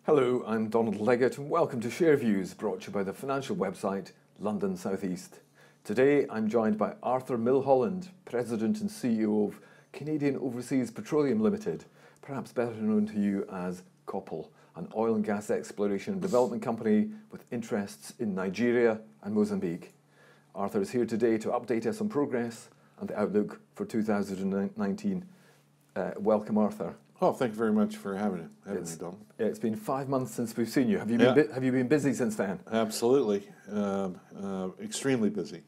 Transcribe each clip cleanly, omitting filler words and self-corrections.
Hello, I'm Donald Leggett and welcome to Share Views, brought to you by the financial website London South East. Today I'm joined by Arthur Millholland, President and CEO of Canadian Overseas Petroleum Limited, perhaps better known to you as COPL, an oil and gas exploration and development company with interests in Nigeria and Mozambique. Arthur is here today to update us on progress and the outlook for 2019. Welcome, Arthur. Oh, thank you very much for having me, Donald. It's been 5 months since we've seen you. Have you been busy since then? Absolutely, extremely busy.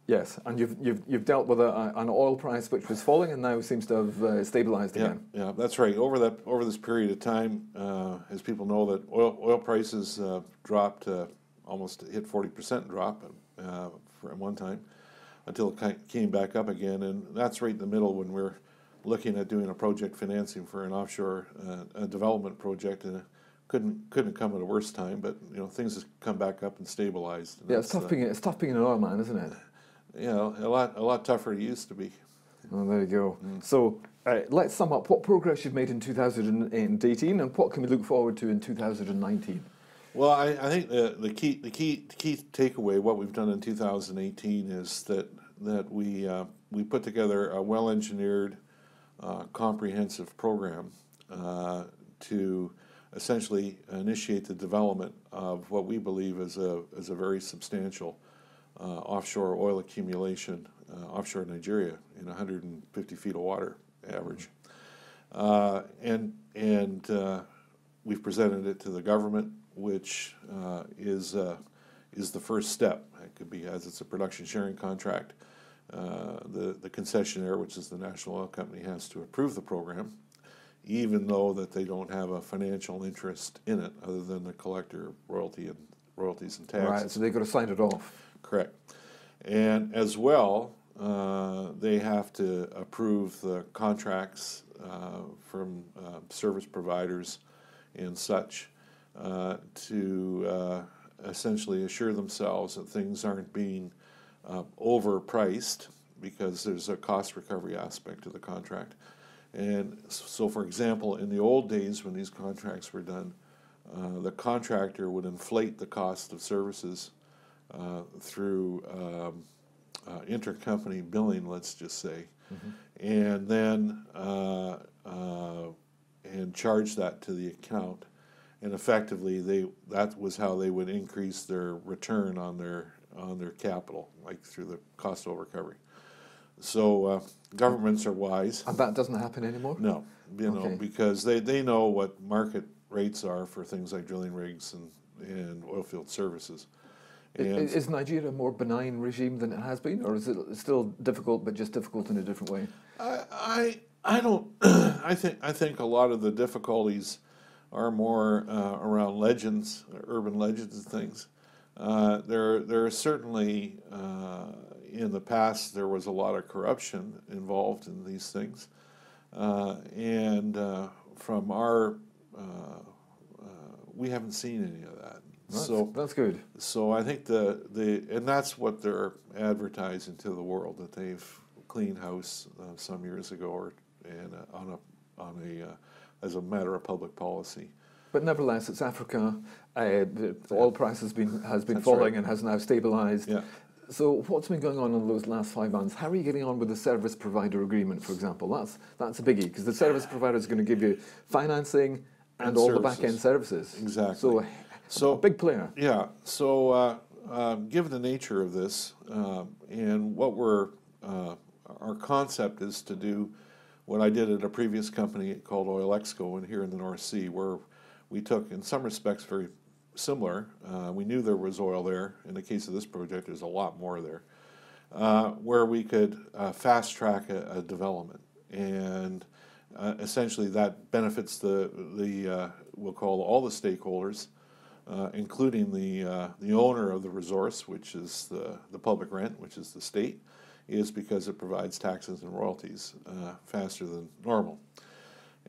Yes, and you've dealt with an oil price which was falling and now seems to have stabilised again. Yeah, that's right. Over this period of time, as people know, that oil prices dropped, almost hit 40% drop for one time, until it came back up again, and that's right in the middle when we're looking at doing a project financing for an offshore development project, and couldn't come at a worse time. But things have come back up and stabilized. And yeah, it's tough being an oil man, isn't it? A lot tougher than it used to be. Oh, there you go. So let's sum up what progress you've made in 2018 and what can we look forward to in 2019. Well, I think the key takeaway, what we've done in 2018, is that we put together a well-engineered, comprehensive program to essentially initiate the development of what we believe is a very substantial offshore oil accumulation offshore Nigeria in 150 feet of water average, and we've presented it to the government, which is the first step. It could be, as it's a production sharing contract. The concessionaire, which is the national oil company, has to approve the program, even though that they don't have a financial interest in it other than the collector royalties and taxes. Right, so they've got to sign it off. Correct. And as well, they have to approve the contracts from service providers and such to essentially assure themselves that things aren't being overpriced, because there's a cost recovery aspect to the contract. And so, for example, in the old days when these contracts were done, the contractor would inflate the cost of services through intercompany billing, let's just say, and then and charge that to the account. And effectively, that was how they would increase their return on their capital, like through the cost over recovery. So governments are wise. And that doesn't happen anymore? No, because they know what market rates are for things like drilling rigs and oil field services. And is Nigeria a more benign regime than it has been, or is it still difficult, but just difficult in a different way? I don't. I think a lot of the difficulties are more around legends, urban legends and things. There are certainly, in the past, there was a lot of corruption involved in these things. And from our, we haven't seen any of that. That's good. So I think and that's what they're advertising to the world, that they've cleaned house some years ago, as a matter of public policy. But nevertheless, it's Africa. The oil price has been falling, right, and has now stabilised. Yeah. So what's been going on in those last 5 months? How are you getting on with the service provider agreement, for example? That's a biggie, because the service provider is going to give you financing and all services, the back-end services. Exactly. So a big player. Yeah. So given the nature of this, and what our concept is to do what I did at a previous company called Oil&Gas here in the North Sea, where we took, in some respects, very similar. We knew there was oil there. In the case of this project, there's a lot more there, where we could fast track a development, and essentially that benefits we'll call all the stakeholders, including the owner of the resource, which is the public rent, which is the state, is because it provides taxes and royalties faster than normal.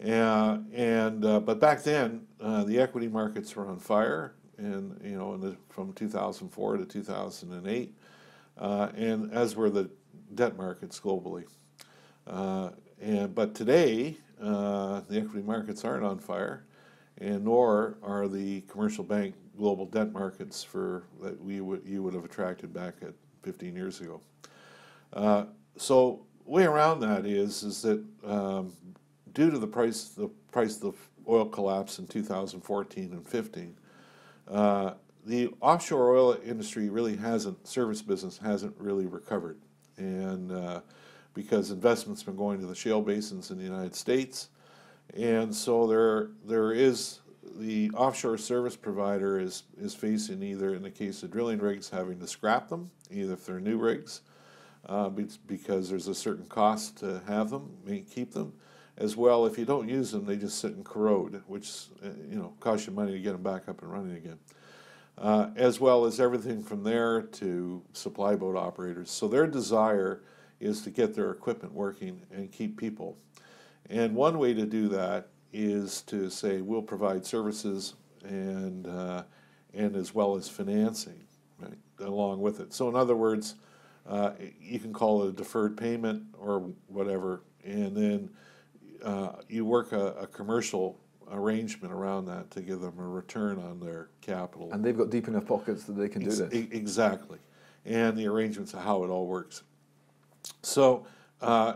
But back then, the equity markets were on fire, and from 2004 to 2008, and as were the debt markets globally. But today, the equity markets aren't on fire, and nor are the commercial bank global debt markets that you would have attracted back at 15 years ago. So way around that is that due to the price of oil collapse in 2014 and 15, the offshore oil industry service business hasn't really recovered, and because investment's been going to the shale basins in the United States, and so there is the offshore service provider is facing, either in the case of drilling rigs, having to scrap them, either if they're new rigs, because there's a certain cost to have them, keep them, as well if you don't use them, they just sit and corrode, which costs you money to get them back up and running again. As well as everything from there to supply boat operators. So their desire is to get their equipment working and keep people. And one way to do that is to say we'll provide services and as well as financing, right, along with it. So in other words, you can call it a deferred payment or whatever, and then you work a commercial arrangement around that to give them a return on their capital. And they've got deep enough pockets that they can do this. Exactly. And the arrangements of how it all works. So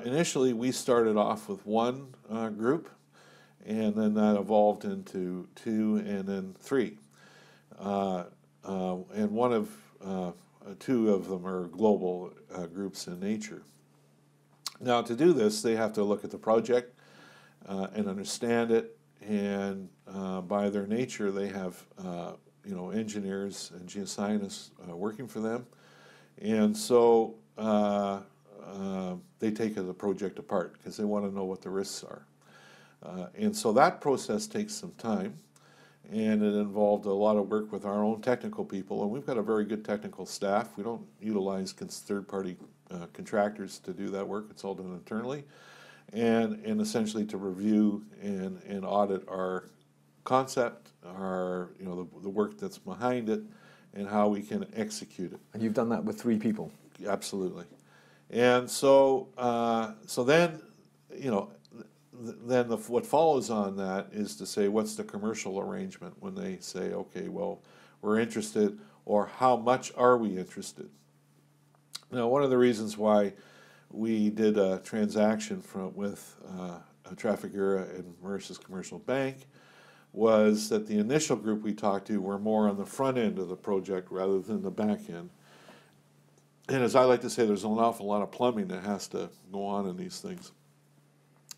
initially we started off with one group, and then that evolved into 2 and then 3. And one of 2 of them are global groups in nature. Now to do this, they have to look at the project and understand it, and by their nature they have engineers and geoscientists working for them, and so they take the project apart because they want to know what the risks are, and so that process takes some time, and it involved a lot of work with our own technical people, and we've got a very good technical staff. We don't utilize third-party contractors to do that work. It's all done internally. And essentially to review and audit our concept, our the work that's behind it, and how we can execute it. And you've done that with 3 people. Absolutely. And so then what follows on that is to say what's the commercial arrangement when they say, okay, well, we're interested, or how much are we interested? Now, one of the reasons why we did a transaction with Trafigura and Mauritius Commercial Bank was that the initial group we talked to were more on the front end of the project rather than the back end. And as I like to say, there's an awful lot of plumbing that has to go on in these things.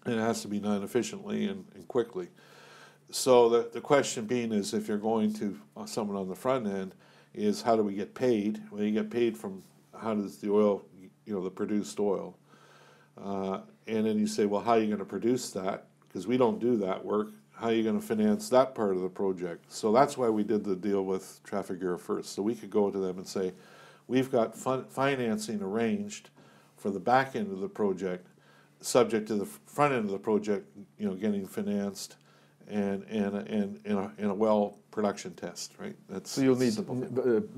And it has to be done efficiently and quickly. So the question being is, if you're going to someone on the front end, is how do we get paid? Well, you get paid from how does the oil, the produced oil. And then you say, well, how are you going to produce that? Because we don't do that work. How are you going to finance that part of the project? So that's why we did the deal with Trafigura first. So we could go to them and say, we've got financing arranged for the back end of the project, subject to the front end of the project, getting financed and a well production test, right? So you'll need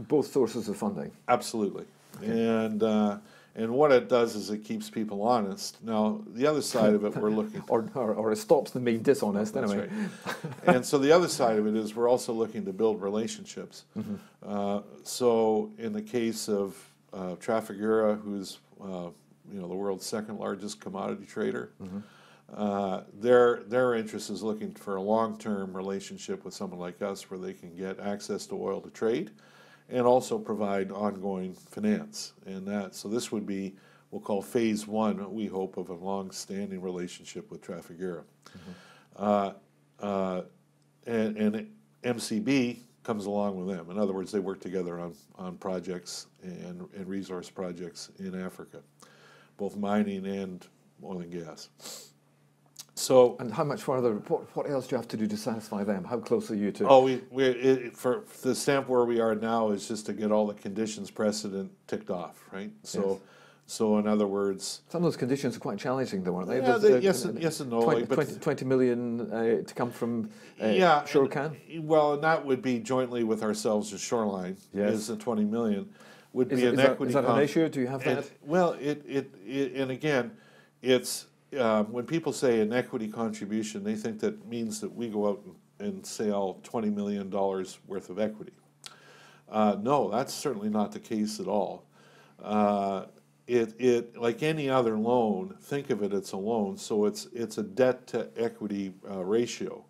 both sources of funding. Absolutely. Okay. And what it does is it keeps people honest. Now, the other side of it, we're looking... or it stops them being dishonest, That's anyway. Right. And so the other side of it is we're also looking to build relationships. Mm-hmm. So in the case of Trafigura, who's the world's second largest commodity trader, mm-hmm. Their interest is looking for a long-term relationship with someone like us where they can get access to oil to trade, and also provide ongoing finance. And so this would be, we'll call phase 1, we hope, of a long-standing relationship with Trafigura. Mm-hmm. And MCB comes along with them. In other words, they work together on projects and resource projects in Africa, both mining and oil and gas. So, and how much further? What else do you have to do to satisfy them? How close are you to? Oh, for the stamp where we are now is just to get all the conditions precedent ticked off, right? So, yes. So in other words, some of those conditions are quite challenging, though, aren't they? Yeah, yes and no. 20 million to come from Shorecan. Well, and that would be jointly with ourselves and Shoreline. Yes. Is the 20 million would be an equity. Is that an issue? Do you have that? Well, and again, it's. When people say an equity contribution, they think that means that we go out and and sell $20 million worth of equity. No, that's certainly not the case at all. It like any other loan, think of it, it's a loan, so it's a debt to equity ratio.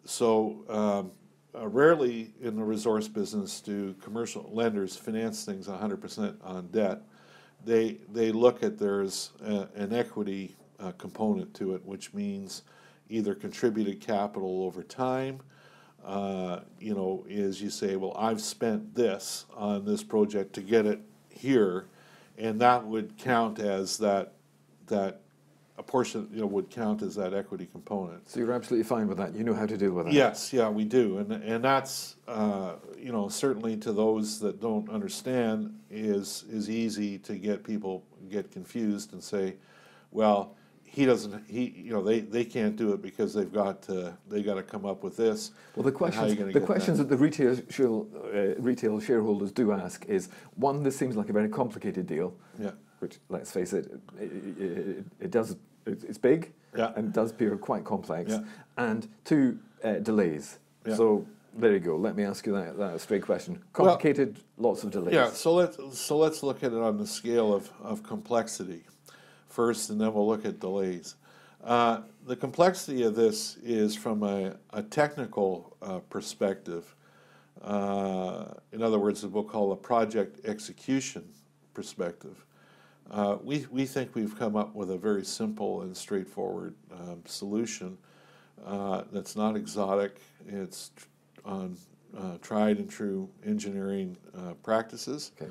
So rarely in the resource business do commercial lenders finance things 100% on debt. They look at there's an equity component to it, which means either contributed capital over time. You know, is you say, well, I've spent this on this project to get it here, and that would count as that a portion, you know, would count as that equity component. So you're absolutely fine with that. You know how to deal with that. Yes, yeah, we do, and that's you know, certainly to those that don't understand is easy to get people get confused and say, well, he doesn't. You know, they can't do it because they got to come up with this. Well, the questions that the retail shareholders do ask is, one, this seems like a very complicated deal. Yeah. Which, let's face it, it's big, yeah, and does appear quite complex. Yeah. And two, delays. Yeah. So there you go. Let me ask you that straight question. Complicated, lots of delays. Yeah. So let's look at it on the scale of complexity first, and then we'll look at delays. The complexity of this is from a technical perspective. In other words, we'll call a project execution perspective. We think we've come up with a very simple and straightforward solution that's not exotic. It's on tried and true engineering practices. Okay.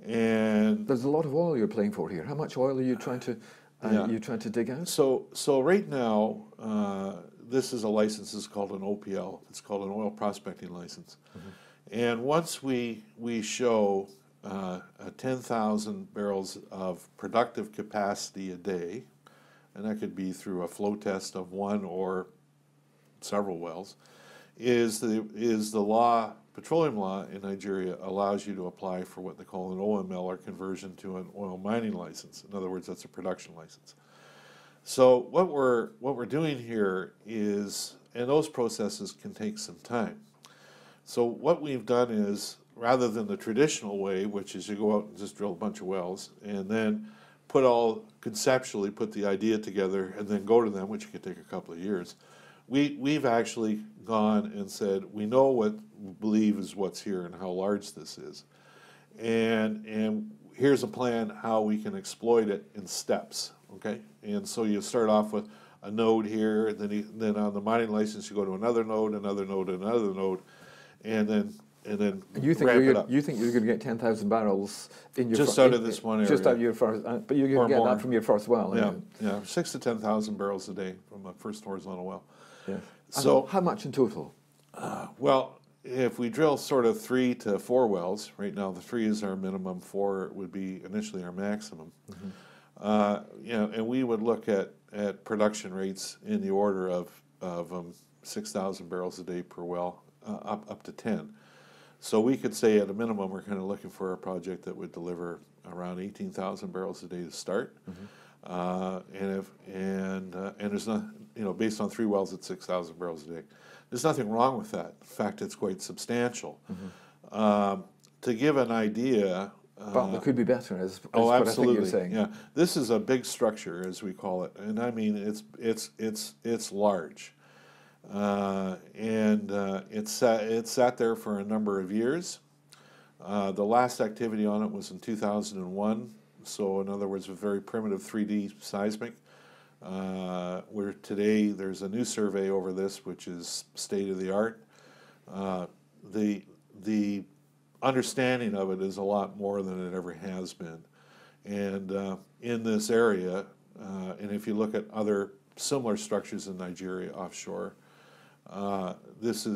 And there's a lot of oil you're playing for here. How much oil are you trying to dig out? So right now, this is a license. It's called an OPL. It's called an oil prospecting license. Mm-hmm. And once we show 10,000 barrels of productive capacity a day, and that could be through a flow test of one or several wells, is the law. Petroleum law in Nigeria allows you to apply for what they call an OML, or conversion to an oil mining license. In other words, that's a production license. So what we're doing here is, and those processes can take some time. So what we've done is, rather than the traditional way, which is you go out and just drill a bunch of wells and then conceptually put the idea together and then go to them, which could take a couple of years, we've actually gone and said, we know what we believe is what's here and how large this is. And here's a plan how we can exploit it in steps, okay? And so you start off with a node here, and then on the mining license you go to another node, and then you think ramp it up. You think you're going to get 10,000 barrels in your just out of this one area, just out of your first, but you're going to get that from your first well. Yeah, 6,000 to 10,000 barrels a day from a first horizontal well. Yeah. So how much in total? Well, if we drill sort of 3 to 4 wells, right now the 3 is our minimum, 4 would be initially our maximum. Mm-hmm. You know, and we would look at production rates in the order of 6,000 barrels a day per well, up to 10. So we could say at a minimum we're kind of looking for a project that would deliver around 18,000 barrels a day to start. Mm-hmm. And there's not, you know, based on 3 wells at 6,000 barrels a day. There's nothing wrong with that. In fact, it's quite substantial. Mm-hmm. To give an idea, but it could be better, is absolutely. What I think you're saying. Yeah, this is a big structure, as we call it, and I mean it's large, and it's sat there for a number of years. The last activity on it was in 2001. So in other words, with very primitive 3D seismic. Where today there's a new survey over this, which is state of the art. The understanding of it is a lot more than it ever has been, and in this area, and if you look at other similar structures in Nigeria offshore, this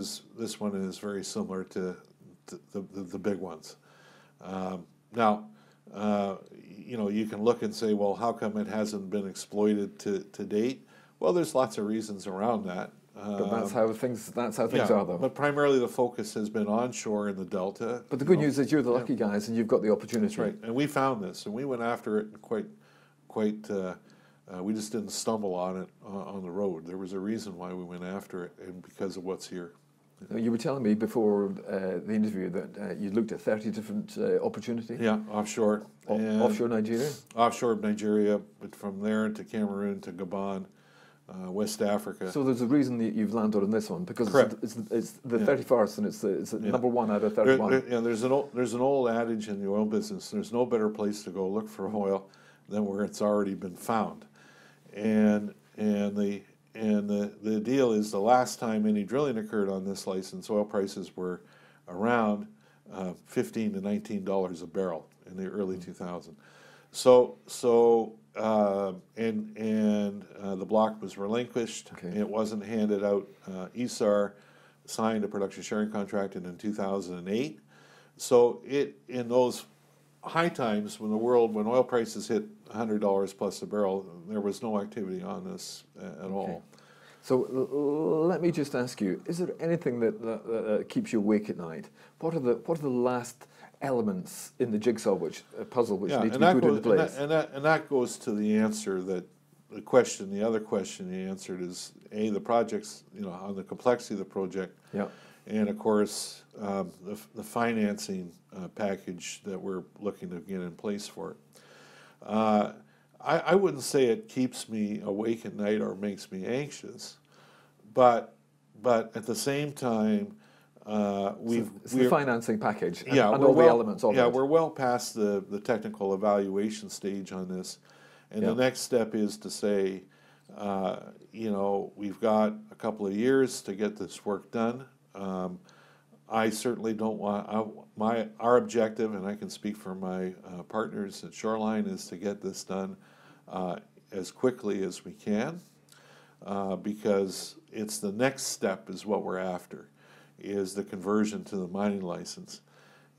one is very similar to the big ones. Now. You know, you can look and say, well, how come it hasn't been exploited to date? Well, there's lots of reasons around that. But that's how things are, though. But primarily the focus has been onshore in the Delta. But the good news is you're the lucky guys, and you've got the opportunity. That's right. And we found this, and we went after it quite We just didn't stumble on it on the road. There was a reason why we went after it, and because of what's here. You were telling me before the interview that you looked at 30 different opportunities. Yeah, offshore. Offshore Nigeria? Offshore of Nigeria, but from there to Cameroon to Gabon, West Africa. So there's a reason that you've landed on this one, because it's the 31st and it's number one out of 31. There's an old adage in the oil business: there's no better place to go look for oil than where it's already been found. And the deal is, the last time any drilling occurred on this license, oil prices were around $15 to $19 a barrel in the early 2000s. The block was relinquished. Okay. It wasn't handed out. ESAR signed a production sharing contract in 2008. So in those high times when oil prices hit $100 plus a barrel, there was no activity on this at all. So let me just ask you: is there anything that keeps you awake at night? What are the last elements in the jigsaw puzzle which need to be put into place? And that goes to the answer that the other question you answered is the projects, on the complexity of the project. Yeah. And of course, the financing package that we're looking to get in place for it. I wouldn't say it keeps me awake at night or makes me anxious, but at the same time, it's the financing package and yeah, all the elements of it. Yeah, we're well past the technical evaluation stage on this, and the next step is to say, we've got a couple of years to get this work done. I certainly don't want our objective, and I can speak for my partners at Shoreline, is to get this done as quickly as we can, because it's the next step is what we're after, is the conversion to the mining license.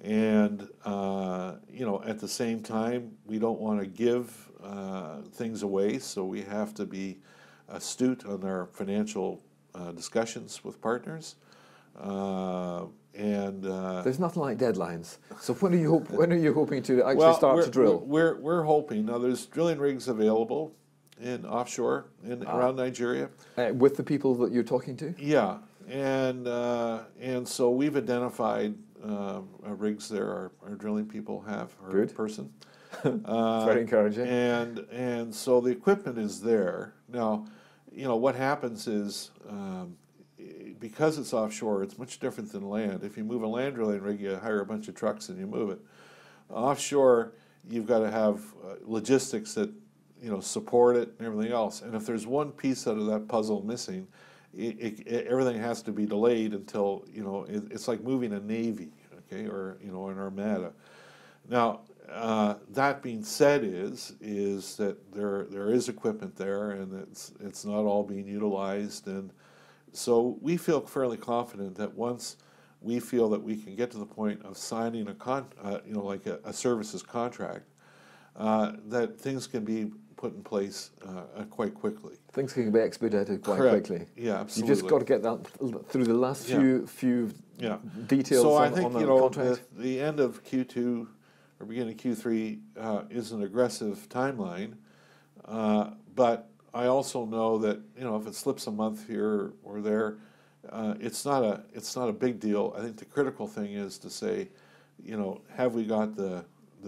And at the same time, we don't want to give things away, so we have to be astute on our financial discussions with partners. There's nothing like deadlines. So when are you hoping to actually start to drill? We're hoping now. There's drilling rigs available in offshore around Nigeria with the people that you're talking to. Yeah, and so we've identified rigs there. Our drilling people have our person. Very encouraging. And so the equipment is there now. What happens is, because it's offshore, it's much different than land. If you move a land drilling rig, you hire a bunch of trucks and you move it. Offshore, you've got to have logistics that support it and everything else. And if there's one piece out of that puzzle missing, everything has to be delayed until it's like moving a navy, okay, or an armada. Now, that being said, is that there is equipment there, and it's not all being utilized, and so we feel fairly confident that once we feel that we can get to the point of signing a services contract, that things can be put in place quite quickly. Things can be expedited quite quickly. Yeah, absolutely. You just got to get that through the last few details so on, I think, on the contract. The end of Q2 or beginning of Q3 is an aggressive timeline, but I also know that if it slips a month here or there, it's not a big deal. I think the critical thing is to say, have we got the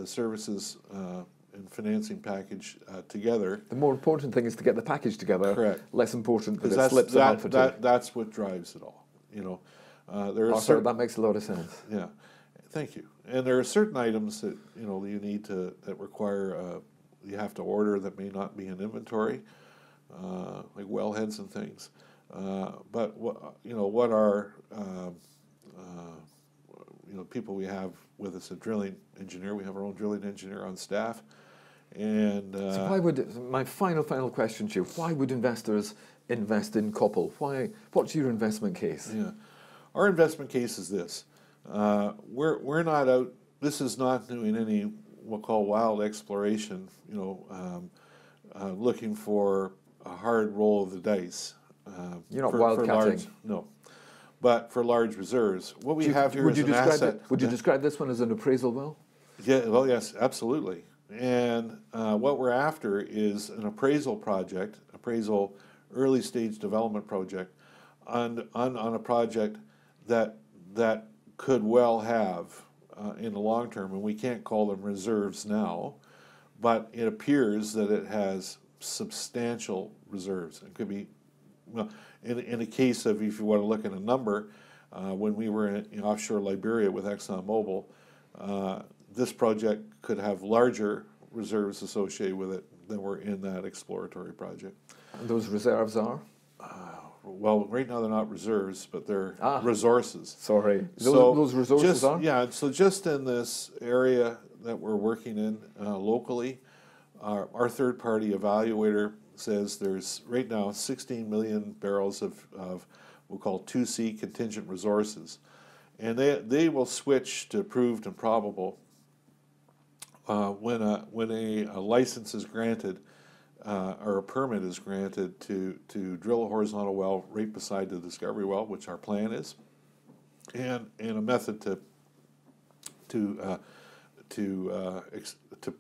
services and financing package together? The more important thing is to get the package together. Correct. Less important that it slips a month or two. That's what drives it all. That makes a lot of sense. Yeah, thank you. And there are certain items that you need that require you have to order that may not be in inventory, like wellheads and things. But what our people we have with us, a drilling engineer. We have our own drilling engineer on staff. And so why would my final question to you? Why would investors invest in COPL? Why? What's your investment case? Yeah, our investment case is this. We're not out. This is not doing any we'll call wild exploration. Looking for a hard roll of the dice. You're not wildcatting. No, but for large reserves, what we have here is an asset. Would you describe this one as an appraisal well? Yeah. Well, yes, absolutely. And what we're after is an appraisal project, early stage development project, on a project that could well have in the long term, and we can't call them reserves now, but it appears that it has substantial reserves. It could be, well, in the case of, if you want to look at a number, when we were in offshore Liberia with ExxonMobil, this project could have larger reserves associated with it than were in that exploratory project. And those reserves are? Well, right now they're not reserves, but they're resources. Sorry. So those resources just, are? Yeah, so just in this area that we're working in locally, our third-party evaluator says there's right now 16 million barrels of we'll call 2C contingent resources. And they will switch to proved and probable when a license is granted or a permit is granted to drill a horizontal well right beside the discovery well, which our plan is, and a method to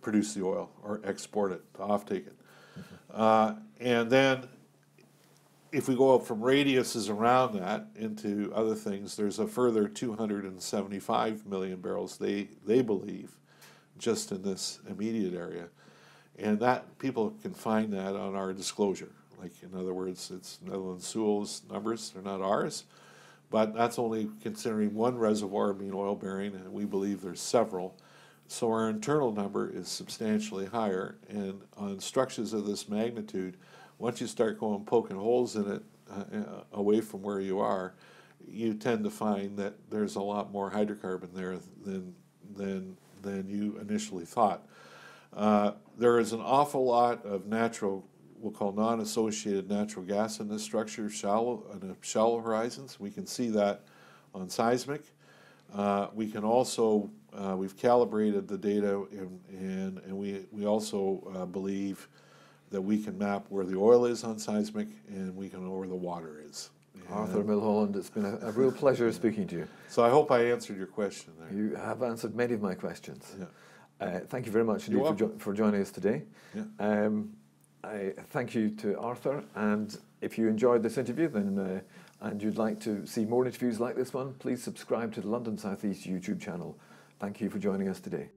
produce the oil or export it, to offtake it. And then if we go up from radiuses around that into other things, there's a further 275 million barrels, they believe, just in this immediate area. And that people can find that on our disclosure. Like, in other words, it's Netherlands Sewell's numbers, they're not ours. But that's only considering one reservoir being oil bearing, and we believe there's several. So our internal number is substantially higher, and on structures of this magnitude, once you start going poking holes in it away from where you are, you tend to find that there's a lot more hydrocarbon there than you initially thought. There is an awful lot of natural, we'll call non-associated natural gas in this structure, on the shallow horizons. We can see that on seismic. We can also, we've calibrated the data, and we also believe that we can map where the oil is on seismic, and we can know where the water is. Arthur Millholland, it's been a real pleasure speaking to you. So I hope I answered your question there. You have answered many of my questions. Yeah. Thank you very much indeed for joining us today. Yeah. I thank you to Arthur, and if you enjoyed this interview then and you'd like to see more interviews like this one, please subscribe to the London South East YouTube channel. Thank you for joining us today.